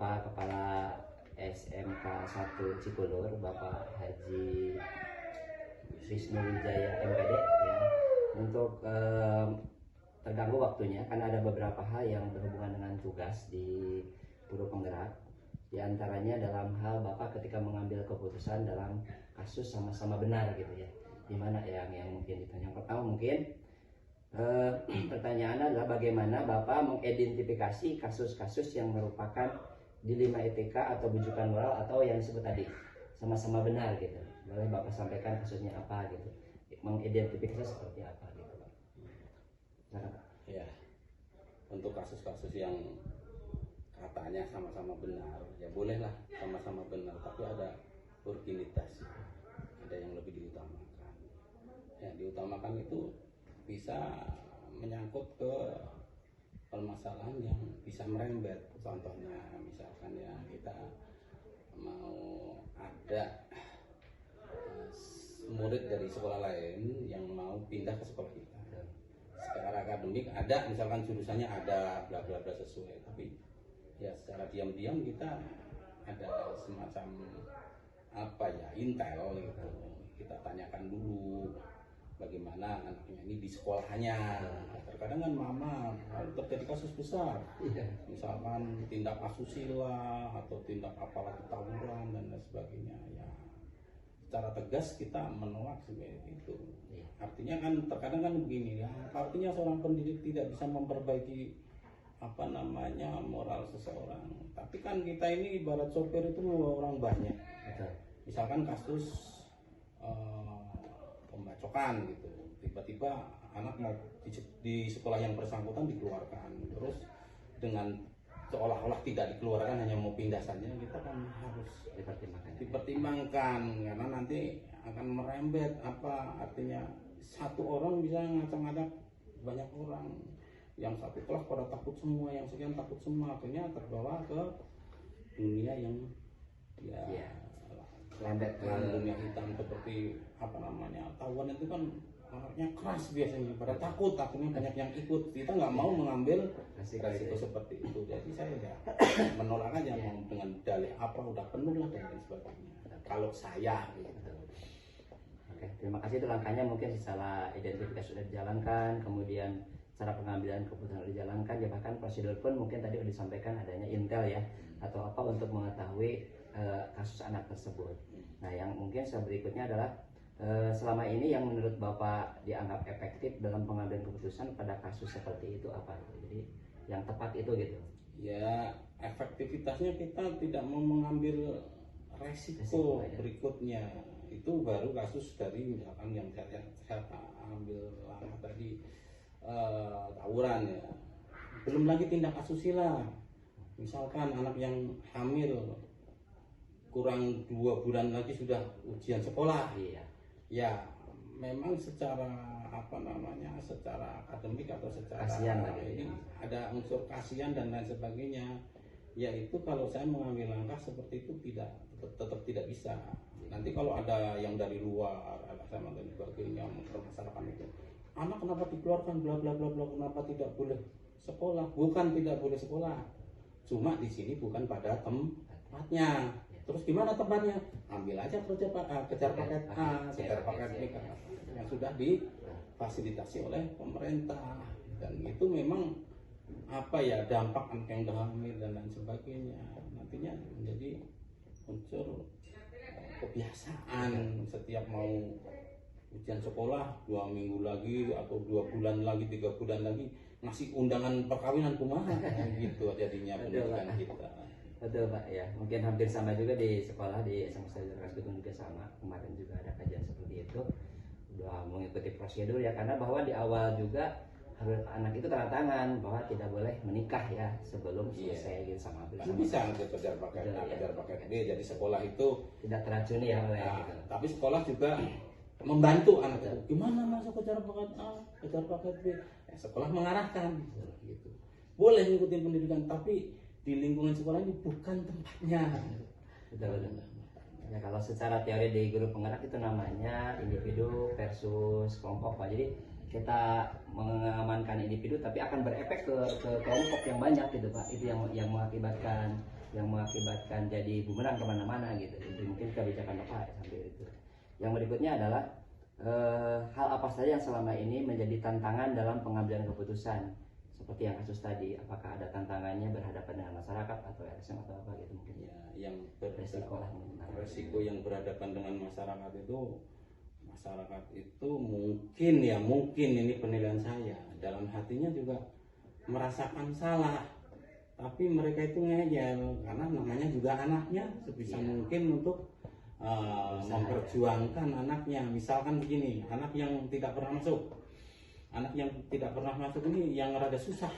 Bapak Kepala SMK 1 Cikulur, Bapak Haji Wisnu Wijaya MPD ya, untuk terganggu waktunya karena ada beberapa hal yang berhubungan dengan tugas di Guru Penggerak. Di antaranya dalam hal Bapak ketika mengambil keputusan dalam kasus sama-sama benar gitu ya. Dimana yang mungkin ditanya. Yang pertama mungkin pertanyaan adalah bagaimana Bapak mengidentifikasi kasus-kasus yang merupakan dilema etika atau bujukan moral atau yang disebut tadi sama-sama benar gitu. Boleh Bapak sampaikan kasusnya apa gitu. Mengidentifikasi seperti apa gitu Pak. Nah, ya, untuk kasus-kasus yang katanya sama-sama benar, ya bolehlah sama-sama benar, tapi ada urgenitas, ada yang lebih diutamakan. Yang diutamakan itu bisa menyangkut ke permasalahan yang bisa merembet. Contohnya misalkan ya kita mau ada murid dari sekolah lain yang mau pindah ke sekolah kita. Secara akademik ada, misalkan jurusannya ada bla bla bla sesuai, tapi ya secara diam-diam kita ada semacam apa ya, intel gitu. Kita tanyakan dulu bagaimana anaknya ini di sekolahnya. Terkadang kan mama terjadi kasus besar, misalkan tindak asusila atau tindak apalagi tawuran dan lain sebagainya. Ya secara tegas kita menolak seperti itu. Artinya kan terkadang kan begini ya, artinya seorang pendidik tidak bisa memperbaiki apa namanya moral seseorang, tapi kan kita ini ibarat sopir itu orang banyak. Misalkan kasus pembacokan gitu, tiba-tiba anak mau di sekolah yang bersangkutan dikeluarkan, terus dengan seolah-olah tidak dikeluarkan hanya mau pindah saja, kita kan harus dipertimbangkan karena nanti akan merembet. Apa artinya satu orang bisa ngacak-ngacak banyak orang, yang satu kelas pada takut semua, yang sekian takut semua, akhirnya terbawa ke dunia yang ya lambat ke dunia hitam seperti apa namanya tawuran itu kan anaknya keras biasanya, pada takut, akhirnya banyak yang ikut. Kita nggak mau mengambil resiko seperti itu, jadi saya ya menolak aja dengan dalih apa udah penuh lah dan lain sebagainya. Kalau saya gitu. Oke, terima kasih. Itu langkahnya mungkin secara identifikasi sudah dijalankan, kemudian cara pengambilan keputusan sudah dijalankan, ya bahkan prosedur pun mungkin tadi sudah disampaikan adanya intel ya atau apa untuk mengetahui kasus anak tersebut. Nah, yang mungkin berikutnya adalah selama ini yang menurut Bapak dianggap efektif dalam pengambilan keputusan pada kasus seperti itu apa? Jadi yang tepat itu gitu. Ya, efektivitasnya kita tidak mau mengambil resiko ya. Berikutnya itu baru kasus dari misalkan yang saya ambil langkah tadi tawuran ya. Belum lagi tindak asusila. Misalkan anak yang hamil kurang 2 bulan lagi sudah ujian sekolah. Iya. Ya memang secara apa namanya, secara akademik atau secara kasihan ini ada unsur kasihan dan lain sebagainya. Yaitu kalau saya mengambil langkah seperti itu tetap tidak bisa. Nanti kalau ada yang dari luar, LSM dan sebagainya mempermasalahkan itu, anak kenapa dikeluarkan bla bla bla bla, kenapa tidak boleh sekolah? Bukan tidak boleh sekolah, cuma di sini bukan pada tempatnya. Terus gimana tempatnya? Ambil aja kejar paket A, kejar paket B yang sudah difasilitasi oleh pemerintah. Dan itu memang apa ya, dampak anak yang udah hamil dan lain sebagainya nantinya menjadi unsur kebiasaan. Setiap mau ujian sekolah 2 minggu lagi atau 2 bulan lagi, 3 bulan lagi ngasih undangan perkawinan kumaha gitu jadinya pendidikan kita. Betul Pak ya, mungkin hampir sama juga di sekolah di SMK Sejarah Gedung juga sama. Kemarin juga ada kajian seperti itu, udah mengikuti prosedur ya, karena bahwa di awal juga harus anak itu tanda tangan bahwa tidak boleh menikah ya sebelum selesai gitu sama kan bisa kejar paket A, kejar paket B, jadi sekolah itu tidak teracuni ya oleh gitu. Tapi sekolah juga membantu anak itu, gimana masuk kejar paket A, kejar paket B, sekolah mengarahkan gitu. Boleh ngikutin pendidikan, tapi di lingkungan sekolah ini bukan tempatnya. Betul. Ya, kalau secara teori di guru penggerak itu namanya individu versus kelompok Pak. Jadi kita mengamankan individu tapi akan berefek ke kelompok yang banyak gitu Pak. Itu yang mengakibatkan yang mengakibatkan jadi bumerang kemana-mana gitu. Itu mungkin kebijakan Bapak sampai itu. Yang berikutnya adalah hal apa saja yang selama ini menjadi tantangan dalam pengambilan keputusan, seperti yang kasus tadi, apakah ada tantangannya berhadapan dengan masyarakat atau LSM atau apa gitu mungkin Ya, yang resiko lah mungkin. resiko yang berhadapan dengan masyarakat itu mungkin ini penilaian saya, dalam hatinya juga merasakan salah, tapi mereka itu ngeyel karena namanya juga anaknya, sebisa mungkin untuk memperjuangkan anaknya. Misalkan begini, anak yang tidak pernah masuk ini yang rada susah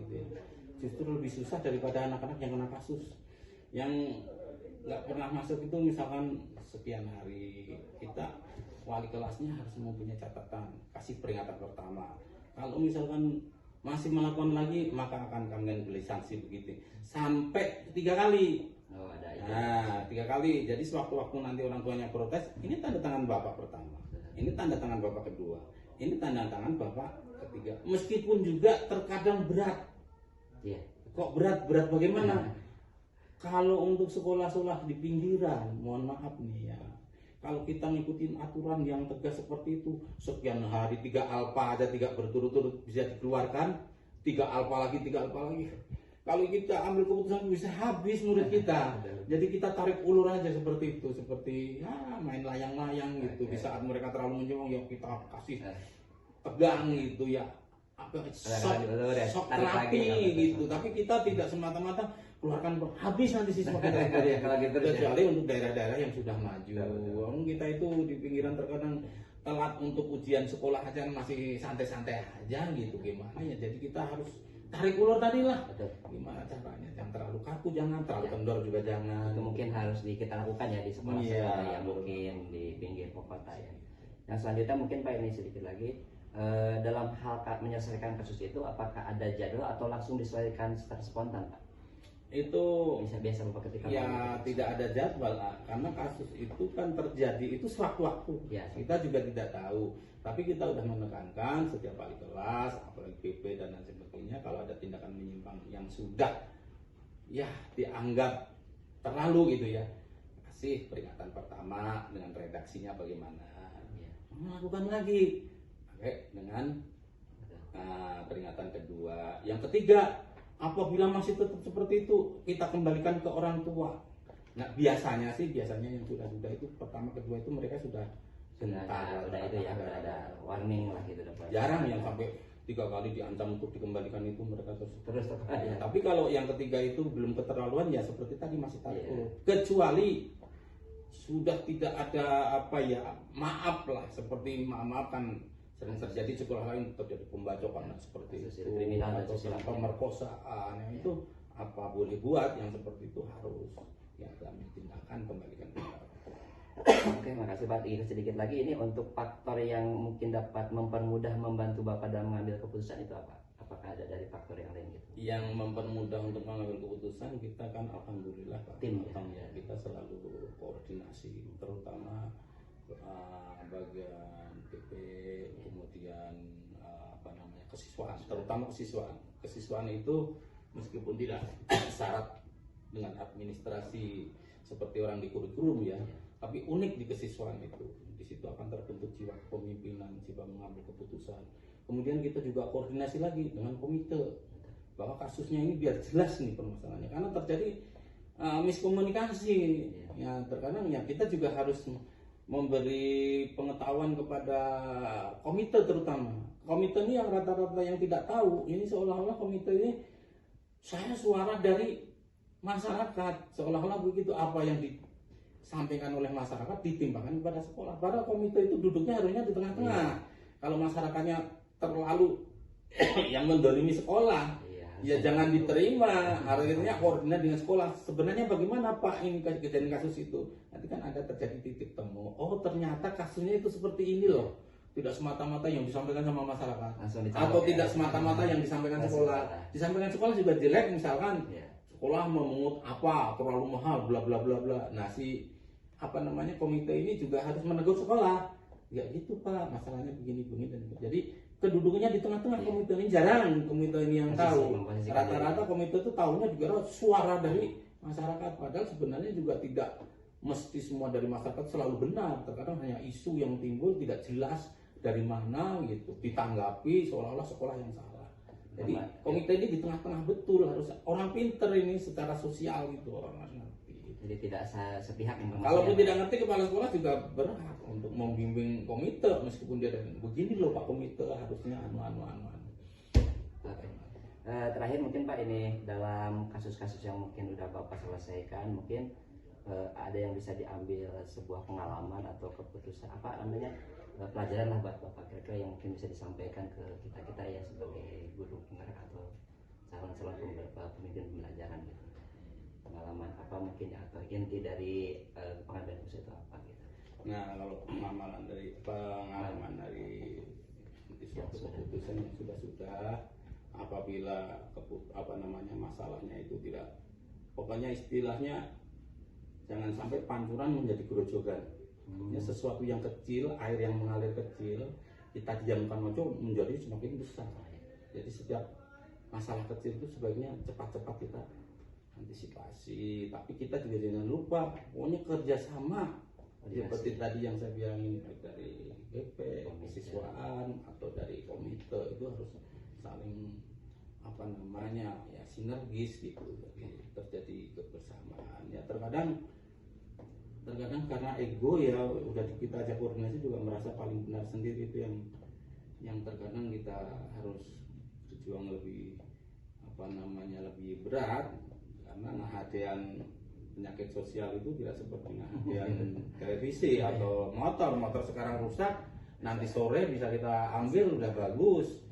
gitu ya. Justru lebih susah daripada anak-anak yang kena kasus. Yang nggak pernah masuk itu misalkan sekian hari, kita wali kelasnya harus mempunyai catatan, kasih peringatan pertama. Kalau misalkan masih melakukan lagi, maka akan kami beli sanksi begitu sampai 3 kali. Oh, ada itu. Nah, 3 kali. Jadi sewaktu-waktu nanti orang tuanya protes, ini tanda tangan bapak pertama, ini tanda tangan bapak kedua, ini tanda tangan bapak ketiga. Meskipun juga terkadang berat. Iya. Kok berat bagaimana? Kalau untuk sekolah-sekolah di pinggiran, mohon maaf nih ya, kalau kita ngikutin aturan yang tegas seperti itu, sekian hari 3 alfa aja 3 berturut-turut bisa dikeluarkan, 3 alfa lagi. Kalau kita ambil keputusan bisa habis murid kita. Jadi kita tarik ulur aja seperti itu, seperti main layang-layang gitu. Di saat mereka terlalu menjauh, ya kita kasih tegang gitu ya. Sok terapi gitu. Tapi kita tidak semata-mata keluarkan habis nanti siswa kita. Kecuali untuk daerah-daerah yang sudah maju. Kita itu di pinggiran terkadang telat untuk ujian sekolah aja masih santai-santai aja gitu, gimana ya. Jadi kita harus tarik ulur tadi lah. Gimana caranya? Jangan terlalu kaku, jangan terlalu kendor juga jangan. Itu mungkin harus kita lakukan ya di sekolah-sekolah yang mungkin di pinggir kota ya. Yang selanjutnya mungkin Pak, ini sedikit lagi, dalam hal menyelesaikan kasus itu apakah ada jadwal atau langsung diselesaikan secara spontan Pak? Itu bisa biasa Bapak ketika ya tidak ada jadwal karena kasus itu kan terjadi itu sewaktu-waktu ya, kita juga tidak tahu, tapi kita sudah menekankan setiap wali kelas, apalagi PP dan lain sebagainya, kalau ada tindakan menyimpang yang sudah ya dianggap terlalu gitu ya, kasih peringatan pertama dengan redaksinya bagaimana ya. Melakukan lagi dengan peringatan kedua, yang ketiga apabila masih tetap seperti itu, kita kembalikan ke orang tua. Nah, biasanya yang sudah itu pertama kedua itu mereka sudah ada warning lah gitu. Jarang yang sampai 3 kali diancam untuk dikembalikan itu mereka terus. Ya. Tapi kalau yang ketiga itu belum keterlaluan ya seperti tadi masih tarik ulur. Kecuali sudah tidak ada maaf lah, seperti maaf kan sering terjadi sekolah lain terjadi pembacokan seperti itu atau pemerkosaan, yang itu apa boleh buat yang seperti itu harus ya ambil tindakan, kembalikan ke orang. Oke, makasih Pak. Ini sedikit lagi, ini untuk faktor yang mungkin dapat mempermudah membantu Bapak dalam mengambil keputusan itu apa? Apakah ada dari faktor yang lain gitu? Yang mempermudah untuk mengambil keputusan kita kan alhamdulillah Pak, tim ya, kita selalu koordinasi, terutama bagian PP, kemudian kesiswaan, terutama kesiswaan itu meskipun tidak syarat dengan administrasi seperti orang di kurikulum ya, tapi unik di kesiswaan itu. Di situ akan terbentuk jiwa kepemimpinan, jiwa mengambil keputusan. Kemudian kita juga koordinasi lagi dengan komite bahwa kasusnya ini biar jelas nih permasalahannya, karena terjadi miskomunikasi ya, terkadang ya kita juga harus memberi pengetahuan kepada komite, terutama komite ini yang rata-rata yang tidak tahu, ini seolah-olah komite ini saya suara dari masyarakat, seolah-olah begitu, apa yang disampaikan oleh masyarakat ditimbangkan kepada sekolah, padahal komite itu duduknya harusnya di tengah-tengah. Kalau masyarakatnya terlalu yang mendolimi sekolah ya jangan diterima, artinya koordinasi dengan sekolah. Sebenarnya bagaimana Pak ini kejadian kasus itu? Nanti kan ada terjadi titik temu. Oh ternyata kasusnya itu seperti ini loh. Tidak semata-mata yang disampaikan sama masyarakat, atau tidak semata-mata yang disampaikan sekolah. Disampaikan sekolah juga jelek, misalkan sekolah memungut apa terlalu mahal, bla bla bla bla. Nah komite ini juga harus menegur sekolah. Ya gitu Pak, masalahnya begini. Jadi kedudukannya di tengah-tengah komite ini, jarang komite ini yang tahu. Rata-rata komite itu tahunya juga suara dari masyarakat. Padahal sebenarnya juga tidak mesti semua dari masyarakat selalu benar. Terkadang hanya isu yang timbul tidak jelas dari mana gitu, ditanggapi seolah-olah sekolah yang salah. Jadi komite ini di tengah-tengah betul, harus orang pinter ini secara sosial gitu, orang harus ngerti. Jadi tidak sepihak informasinya. Kalaupun tidak ngerti, kepala sekolah juga berhak untuk membimbing komite meskipun dia begini loh Pak komite harusnya anu. Oke. Terakhir mungkin Pak, ini dalam kasus-kasus yang mungkin udah Bapak selesaikan, mungkin ada yang bisa diambil sebuah pengalaman atau keputusan apa namanya pelajaran lah buat Bapak kira-kira yang mungkin bisa disampaikan ke kita ya sebagai guru penggerak atau calon-calon pemimpin pembelajaran gitu. Pengalaman apa mungkin ya, atau inti dari pengambilan keputusan itu apa gitu. Nah, kalau pengalaman dari suatu keputusan yang sudah apabila masalahnya itu tidak, pokoknya istilahnya jangan sampai pancuran menjadi gerojokan. Ya, sesuatu yang kecil, air yang mengalir kecil, kita diamkan aja menjadi semakin besar. Jadi setiap masalah kecil itu sebaiknya cepat-cepat kita antisipasi. Tapi kita juga jangan lupa, pokoknya kerjasama. Seperti tadi yang saya bilangin, dari BP, siswaan atau dari komite itu harus saling sinergis gitu. Jadi terjadi kebersamaan. Ya terkadang karena ego ya udah kita ajak koordinasi juga merasa paling benar sendiri, itu yang terkadang kita harus berjuang lebih lebih berat, karena ngehadian penyakit sosial itu tidak seperti ngehadian televisi atau motor sekarang rusak nanti sore bisa kita ambil udah bagus,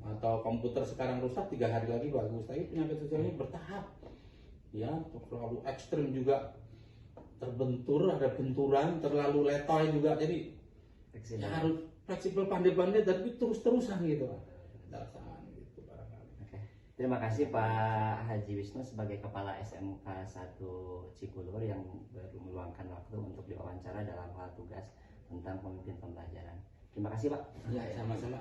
atau komputer sekarang rusak 3 hari lagi bagus. Tapi penyakit sosial ini bertahap ya, terlalu ekstrim juga terbentur, ada benturan, terlalu letoy juga, jadi ya harus fleksibel, pandai-pandai, tapi terus-terusan gitu lah. Gitu, oke. Terima kasih Pak Haji Wisnu sebagai Kepala SMK 1 Cikulur yang baru meluangkan waktu untuk diwawancara dalam hal tugas tentang pemimpin pembelajaran. Terima kasih Pak. Ya, sama-sama.